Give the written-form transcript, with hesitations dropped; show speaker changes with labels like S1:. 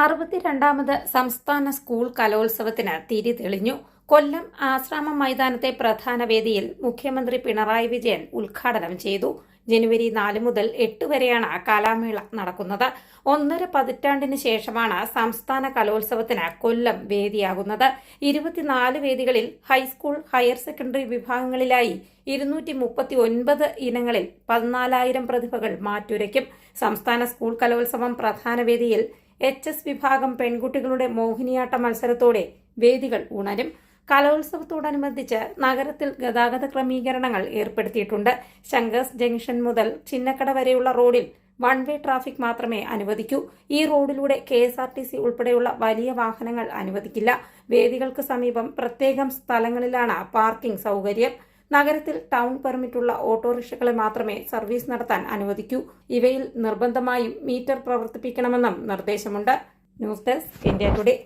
S1: 62ാമത് സംസ്ഥാന സ്കൂൾ കലോത്സവത്തിന് തിരി തെളിഞ്ഞു. കൊല്ലം ആശ്രാമം മൈതാനത്തെ പ്രധാന വേദിയിൽ മുഖ്യമന്ത്രി പിണറായി വിജയൻ ഉദ്ഘാടനം ചെയ്തു. ജനുവരി 4 മുതൽ 8 വരെയാണ് കലാമേള നടക്കുന്നത്. 1.5 പതിറ്റാണ്ടിന് ശേഷമാണ് സംസ്ഥാന കലോത്സവത്തിന് കൊല്ലം വേദിയാകുന്നത്. 24 വേദികളിൽ ഹൈസ്കൂൾ, ഹയർ സെക്കൻഡറി വിഭാഗങ്ങളിലായി 239 ഇനങ്ങളിൽ 14,000 പ്രതിഭകൾ മാറ്റുരയ്ക്കും. സംസ്ഥാന സ്കൂൾ കലോത്സവം പ്രധാന വേദിയിൽ HS വിഭാഗം പെൺകുട്ടികളുടെ മോഹിനിയാട്ട മത്സരത്തോടെ വേദികൾ ഉണരും. കലോത്സവത്തോടനുബന്ധിച്ച് നഗരത്തിൽ ഗതാഗത ക്രമീകരണങ്ങൾ ഏർപ്പെടുത്തിയിട്ടുണ്ട്. ശങ്കേഴ്സ് ജംഗ്ഷൻ മുതൽ ചിന്നക്കട വരെയുള്ള റോഡിൽ വൺ-വേ ട്രാഫിക് മാത്രമേ അനുവദിക്കൂ. ഈ റോഡിലൂടെ KSRTC ഉൾപ്പെടെയുള്ള വലിയ വാഹനങ്ങൾ അനുവദിക്കില്ല. വേദികൾക്ക് സമീപം പ്രത്യേകം സ്ഥലങ്ങളിലാണ് പാർക്കിംഗ് സൗകര്യം. നഗരത്തിൽ ടൗൺ പെർമിറ്റുള്ള ഓട്ടോറിക്ഷകളെ മാത്രമേ സർവീസ് നടത്താൻ അനുവദിക്കൂ. ഇവയിൽ നിർബന്ധമായും മീറ്റർ പ്രവർത്തിപ്പിക്കണമെന്നും നിർദ്ദേശമുണ്ട്. News desk India today.